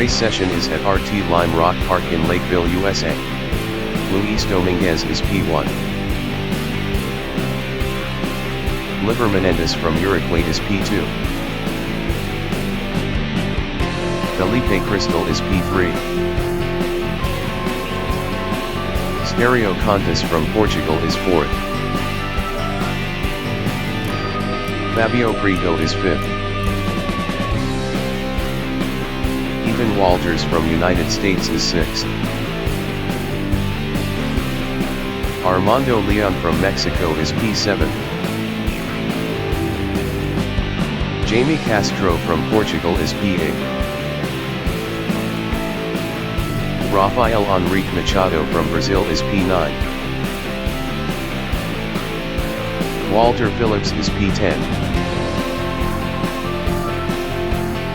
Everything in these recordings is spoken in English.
Race session is at RT Lime Rock Park in Lakeville, USA. Luis Dominguez is P1. Liber Menendez from Uruguay is P2. Felipe Cristal is P3. Stereo Contas from Portugal is 4th. Fabio Brigo is 5th. Evan Walters from United States is 6th. Armando Leon from Mexico is P7. Jamie Castro from Portugal is P8. Rafael Enrique Machado from Brazil is P9. Walter Phillips is P10.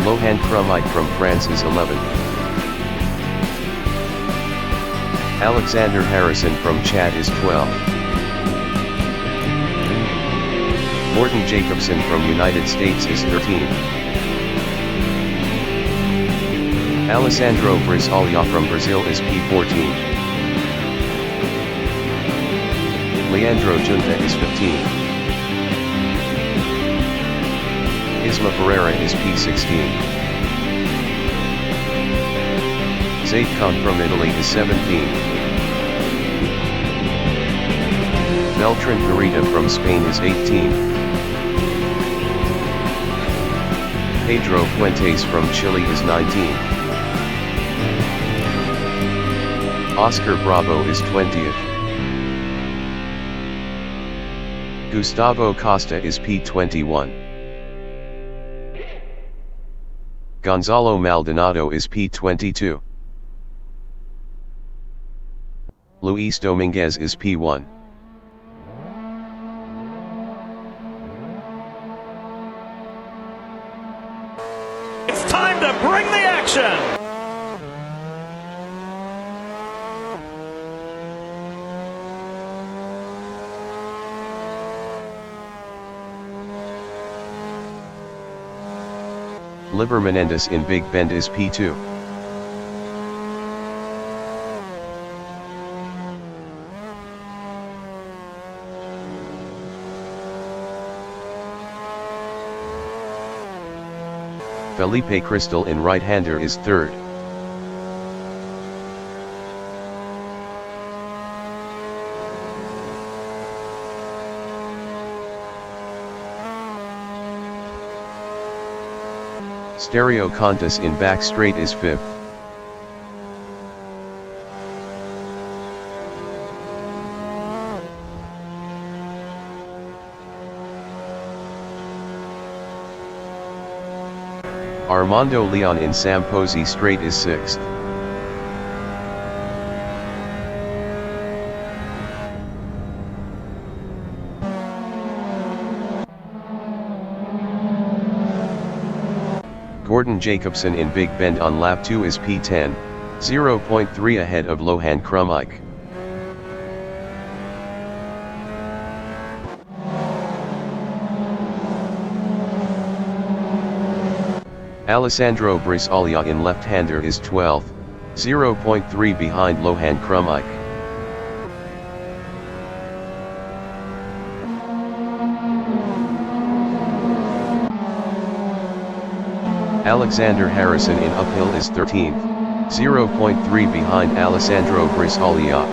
Lohan Krumike from France is 11. Alexander Harrison from Chad is 12. Morton Jacobson from United States is 13. Alessandro Brisalia from Brazil is P14. Leandro Junta is 15. Isma Pereira is P16. Zaid Khan from Italy is 17. Beltran Garita from Spain is 18. Pedro Fuentes from Chile is 19. Oscar Bravo is 20th. Gustavo Costa is P21. Gonzalo Maldonado is P22. Luis Dominguez is P1. It's time to bring the action! Liber Menendez in Big Bend is P2. Felipe Cristal in right-hander is 3rd. Stereo Contas in back straight is 5th. Armando Leon in Sam Posey straight is 6th. Gordon Jacobson in Big Bend on lap 2 is P10, 0.3 ahead of Lohan Krumike. Alessandro Brisalia in left-hander is 12th, 0.3 behind Lohan Krumike. Alexander Harrison in uphill is 13th, 0.3 behind Alessandro Brisalia.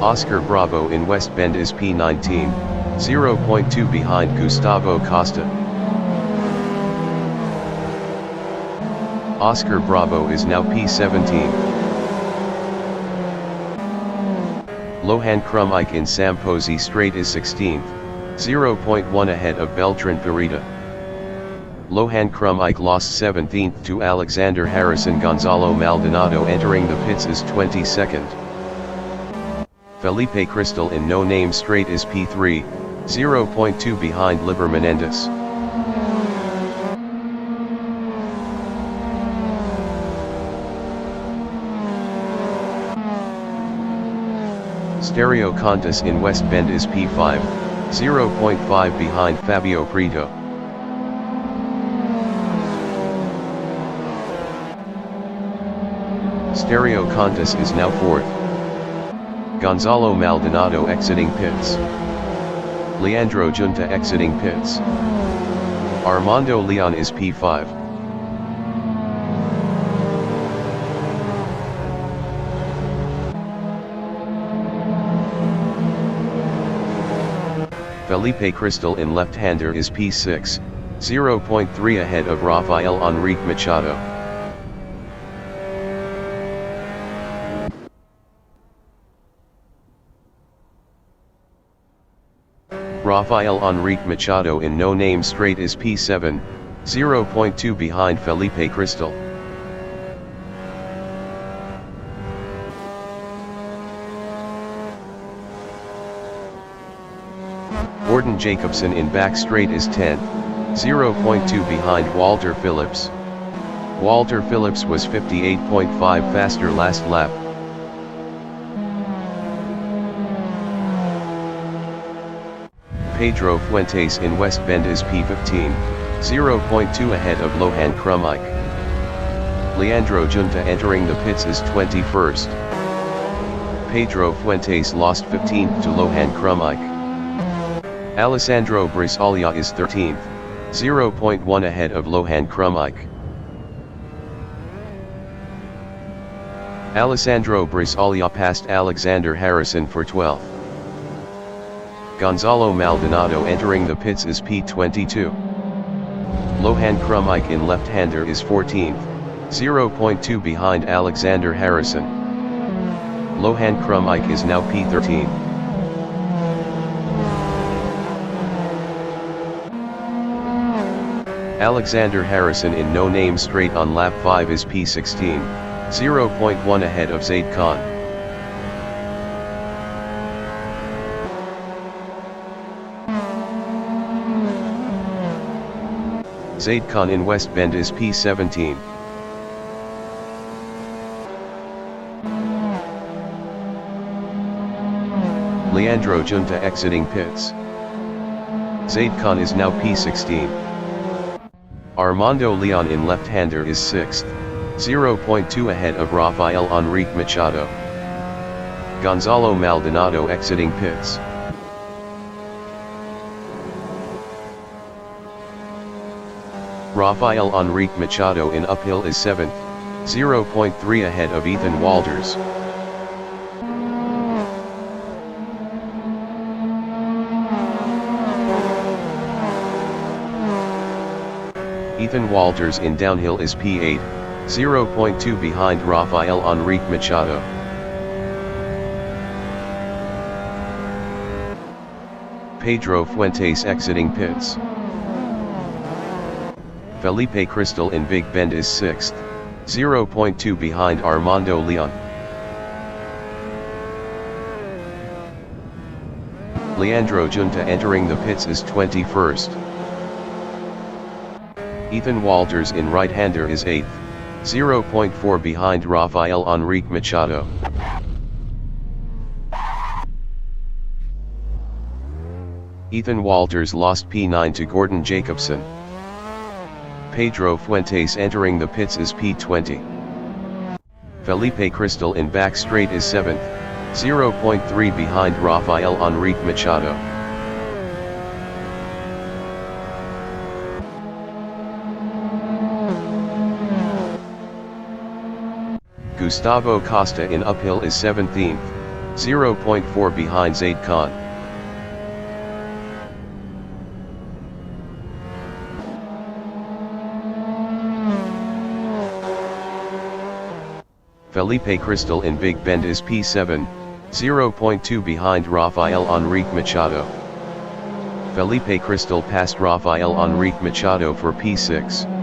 Oscar Bravo in West Bend is P19, 0.2 behind Gustavo Costa. Oscar Bravo is now P17. Lohan Krumike in Sam Posey straight is 16th, 0.1 ahead of Beltran Garita. Lohan Krumike lost 17th to Alexander Harrison. Gonzalo Maldonado entering the pits is 22nd. Felipe Cristal in No Name straight is P3, 0.2 behind Liber Menendez. Stereo Contis in West Bend is P5, 0.5 behind Fabio Prito. Stereo Contis is now 4th. Gonzalo Maldonado exiting pits. Leandro Junta exiting pits. Armando Leon is P5. Felipe Cristal in left-hander is P6, 0.3 ahead of Rafael Enrique Machado. Rafael Enrique Machado in no-name straight is P7, 0.2 behind Felipe Cristal. Gordon Jacobson in back straight is 10th, 0.2 behind Walter Phillips. Walter Phillips was 58.5 faster last lap. Pedro Fuentes in West Bend is P15, 0.2 ahead of Lohan Krumike. Leandro Junta entering the pits is 21st. Pedro Fuentes lost 15th to Lohan Krumike. Alessandro Brisalia is 13th, 0.1 ahead of Lohan Krumike. Alessandro Brisalia passed Alexander Harrison for 12th. Gonzalo Maldonado entering the pits is P22. Lohan Krumike in left-hander is 14th, 0.2 behind Alexander Harrison. Lohan Krumike is now P13. Alexander Harrison in no-name straight on lap 5 is P16, 0.1 ahead of Zaid Khan. Zaid Khan in West Bend is P17. Leandro Junta exiting pits. Zaid Khan is now P16. Armando Leon in left-hander is 6th, 0.2 ahead of Rafael Enrique Machado. Gonzalo Maldonado exiting pits. Rafael Enrique Machado in uphill is 7th, 0.3 ahead of Ethan Walters. Ethan Walters in downhill is P8, 0.2 behind Rafael Enrique Machado. Pedro Fuentes exiting pits. Felipe Cristal in Big Bend is 6th, 0.2 behind Armando Leon. Leandro Junta entering the pits is 21st. Ethan Walters in right-hander is 8th, 0.4 behind Rafael Enrique Machado. Ethan Walters lost P9 to Gordon Jacobson. Pedro Fuentes entering the pits is P20. Felipe Cristal in back straight is 7th, 0.3 behind Rafael Enrique Machado. Gustavo Costa in uphill is 17th, 0.4 behind Zaid Khan. Felipe Cristal in Big Bend is P7, 0.2 behind Rafael Enrique Machado. Felipe Cristal passed Rafael Enrique Machado for P6.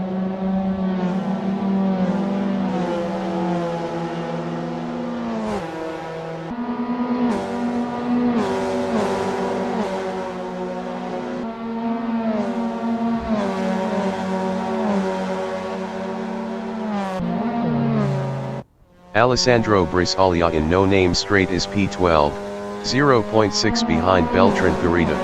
Alessandro Brisalia in no-name straight is P12, 0.6 behind Beltran Garita.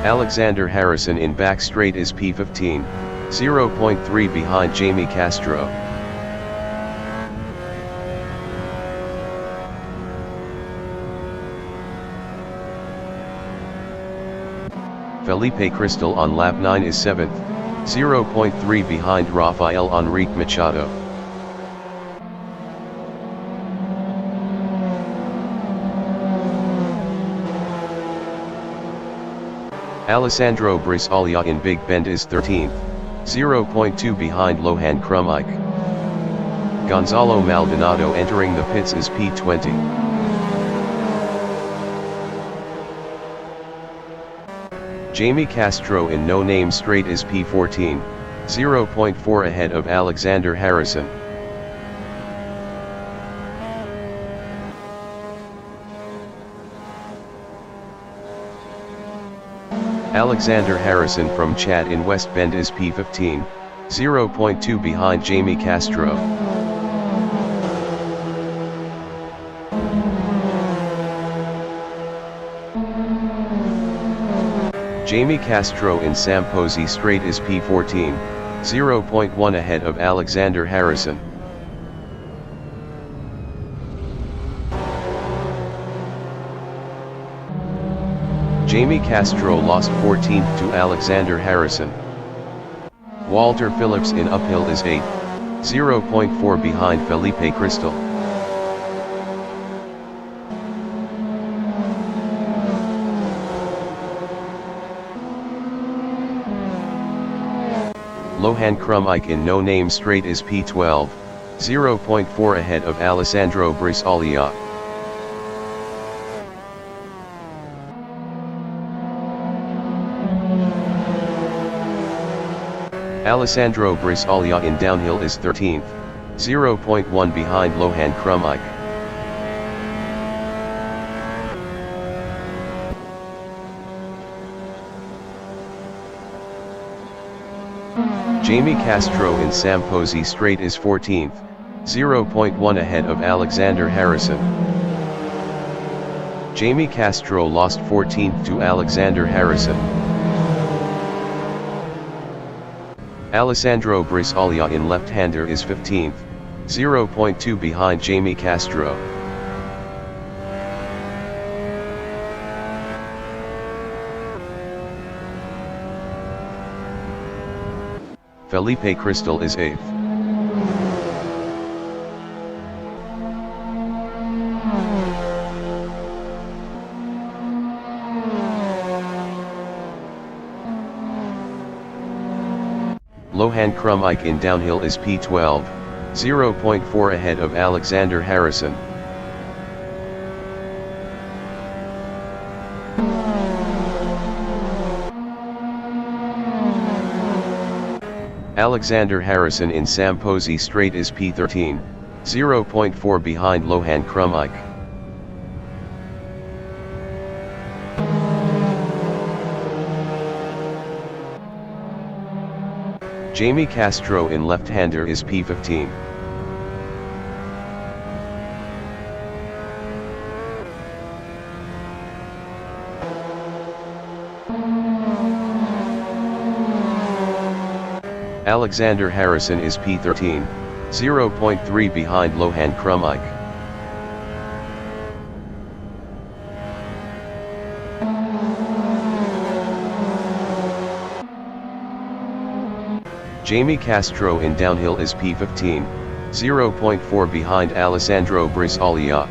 Alexander Harrison in back straight is P15, 0.3 behind Jamie Castro. Felipe Crystal on lap 9 is 7th, 0.3 behind Rafael Enrique Machado. Alessandro Brisalia in Big Bend is 13th, 0.2 behind Lohan Krumike. Gonzalo Maldonado entering the pits is P20. Jamie Castro in No Name Straight is P14, 0.4 ahead of Alexander Harrison. Alexander Harrison from Chad in West Bend is P15, 0.2 behind Jamie Castro. Jamie Castro in Samposi Straight is P14, 0.1 ahead of Alexander Harrison. Jamie Castro lost 14th to Alexander Harrison. Walter Phillips in Uphill is 8th, 0.4 behind Felipe Crystal. Lohan Krumike in No Name Straight is P12, 0.4 ahead of Alessandro Brisalia. Alessandro Brisalia in Downhill is 13th, 0.1 behind Lohan Krumike. Jamie Castro in Samposi Straight is 14th, 0.1 ahead of Alexander Harrison. Jamie Castro lost 14th to Alexander Harrison. Alessandro Brisalia in left-hander is 15th, 0.2 behind Jamie Castro. Felipe Crystal is 8th. Lohan Krumike in Downhill is P12, 0.4 ahead of Alexander Harrison. Alexander Harrison in Samposi Straight is P13, 0.4 behind Lohan Krumike. Jamie Castro in left-hander is P15. Alexander Harrison is P13, 0.3 behind Lohan Krumike. Jamie Castro in Downhill is P15, 0.4 behind Alessandro Brisalia.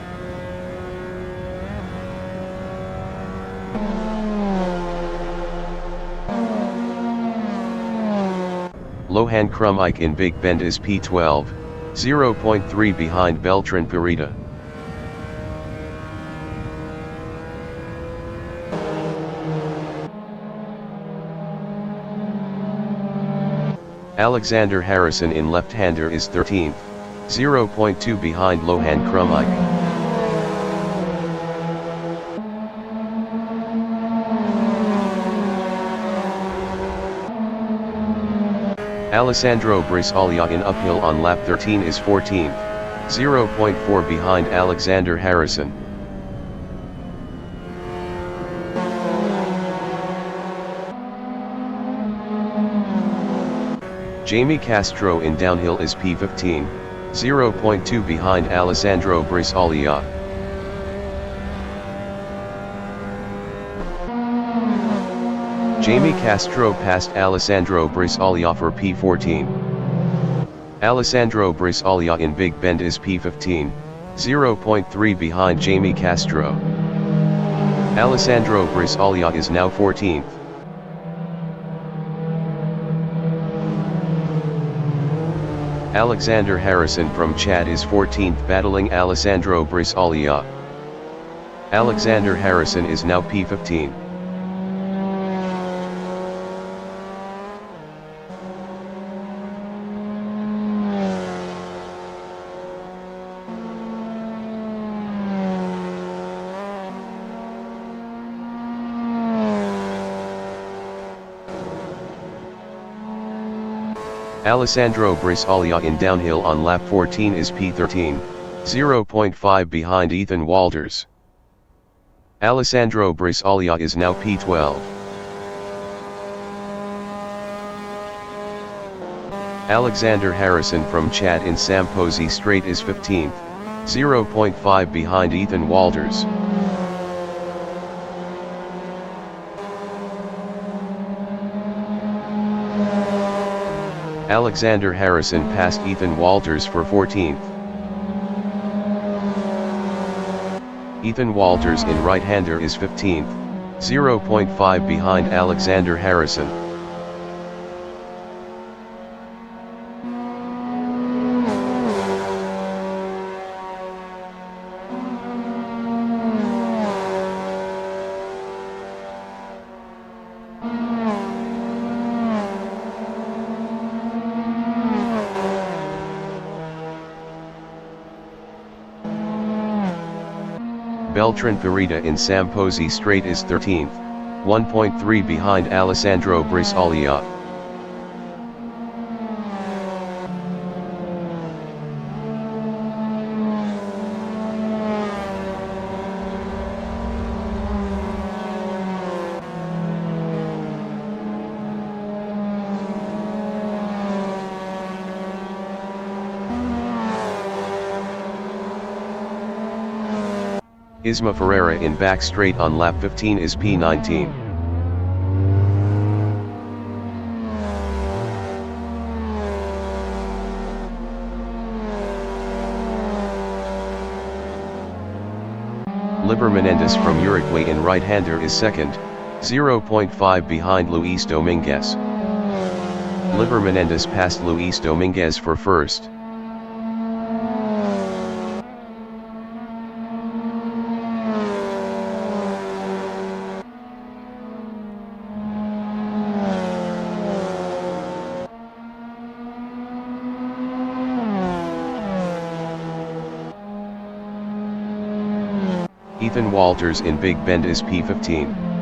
Lohan Krumike in Big Bend is P12, 0.3 behind Beltran Garita. Alexander Harrison in left-hander is 13th, 0.2 behind Lohan Krumike. Alessandro Brisalia in uphill on lap 13 is 14th, 0.4 behind Alexander Harrison. Jamie Castro in downhill is P15, 0.2 behind Alessandro Brisalia. Jamie Castro passed Alessandro Brisalia for P14. Alessandro Brisalia in Big Bend is P15, 0.3 behind Jamie Castro. Alessandro Brisalia is now 14th. Alexander Harrison from Chad is 14th battling Alessandro Brisalia. Alexander Harrison is now P15. Alessandro Brisalia in downhill on lap 14 is P13, 0.5 behind Ethan Walters. Alessandro Brisalia is now P12. Alexander Harrison from Chad in Samposi Straight is 15th, 0.5 behind Ethan Walters. Alexander Harrison passed Ethan Walters for 14th. Ethan Walters in right-hander is 15th, 0.5 behind Alexander Harrison. Beltran Parita in Samposi Straight is 13th, 1.3 behind Alessandro Brisalia. Isma Ferreira in back straight on lap 15 is P19. Liber Menendez from Uruguay in right-hander is second, 0.5 behind Luis Dominguez. Liber Menendez passed Luis Dominguez for first. Ethan Walters in Big Bend is P15.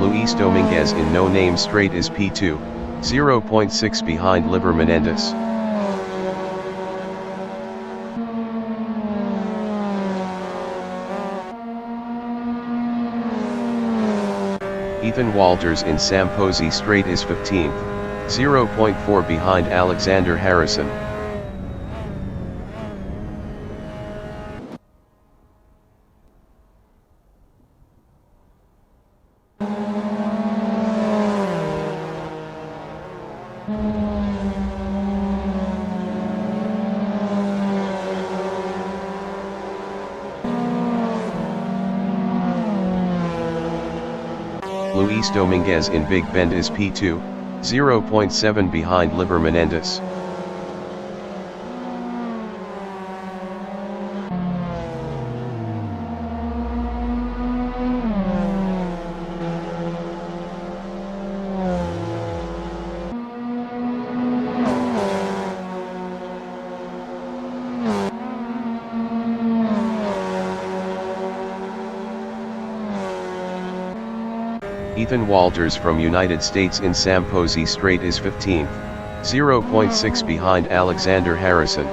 Luis Dominguez in No Name Straight is P2, 0.6 behind Liber Menendez. Ethan Walters in Samposi Straight is 15th, 0.4 behind Alexander Harrison. Luis Dominguez in Big Bend is P2, 0.7 behind Liber Menendez. Ethan Walters from United States in Sam Posey Straight is 15th, 0.6 behind Alexander Harrison.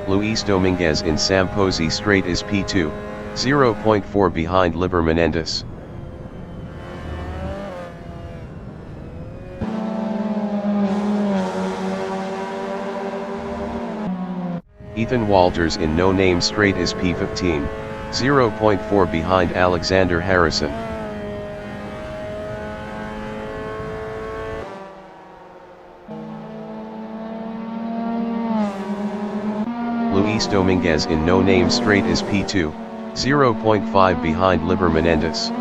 Luis Dominguez in Sam Posey Straight is P2, 0.4 behind Liber Menendez. Ethan Walters in No Name Straight is P15, 0.4 behind Alexander Harrison. Luis Dominguez in No Name Straight is P2, 0.5 behind Liber Menendez.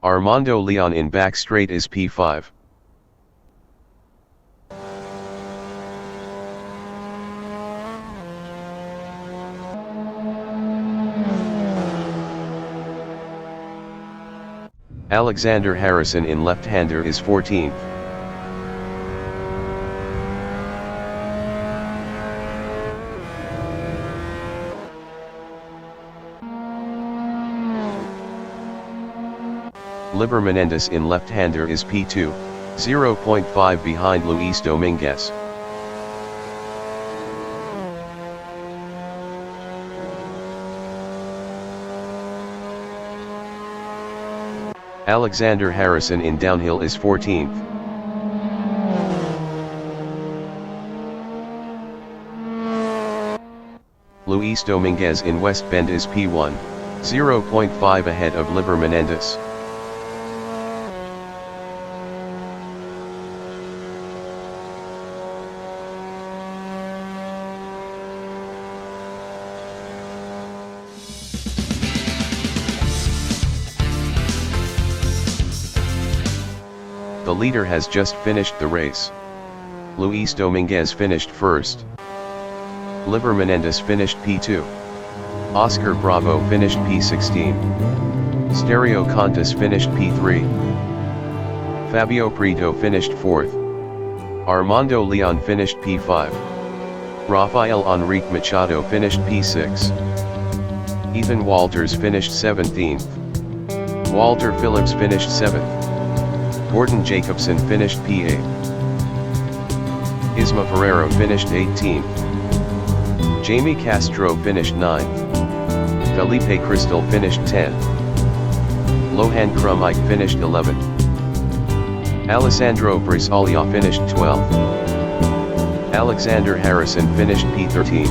Armando Leon in Back Straight is P5. Alexander Harrison in Left-Hander is 14th. Liber Menendez in Left-Hander is P2, 0.5 behind Luis Dominguez. Alexander Harrison in Downhill is 14th. Luis Dominguez in West Bend is P1, 0.5 ahead of Liber Menendez. The leader has just finished the race. Luis Dominguez finished first. Liber Menendez finished P2. Oscar Bravo finished P16. Stereo Contas finished P3. Fabio Prieto finished 4th. Armando Leon finished P5. Rafael Enrique Machado finished P6. Ethan Walters finished 17th. Walter Phillips finished 7th. Gordon Jacobson finished P8. Isma Ferrero finished 18th. Jamie Castro finished 9th. Felipe Cristal finished 10th. Lohan Krumike finished 11th. Alessandro Brisalia finished 12th. Alexander Harrison finished P13.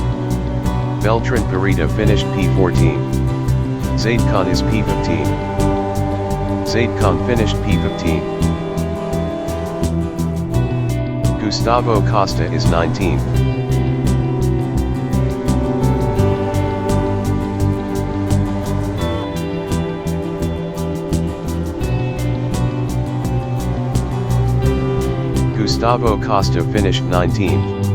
Beltran Parita finished P14. Zaid Khan is P15. Zaid Khan finished P15. Gustavo Costa is 19th. Gustavo Costa finished 19th.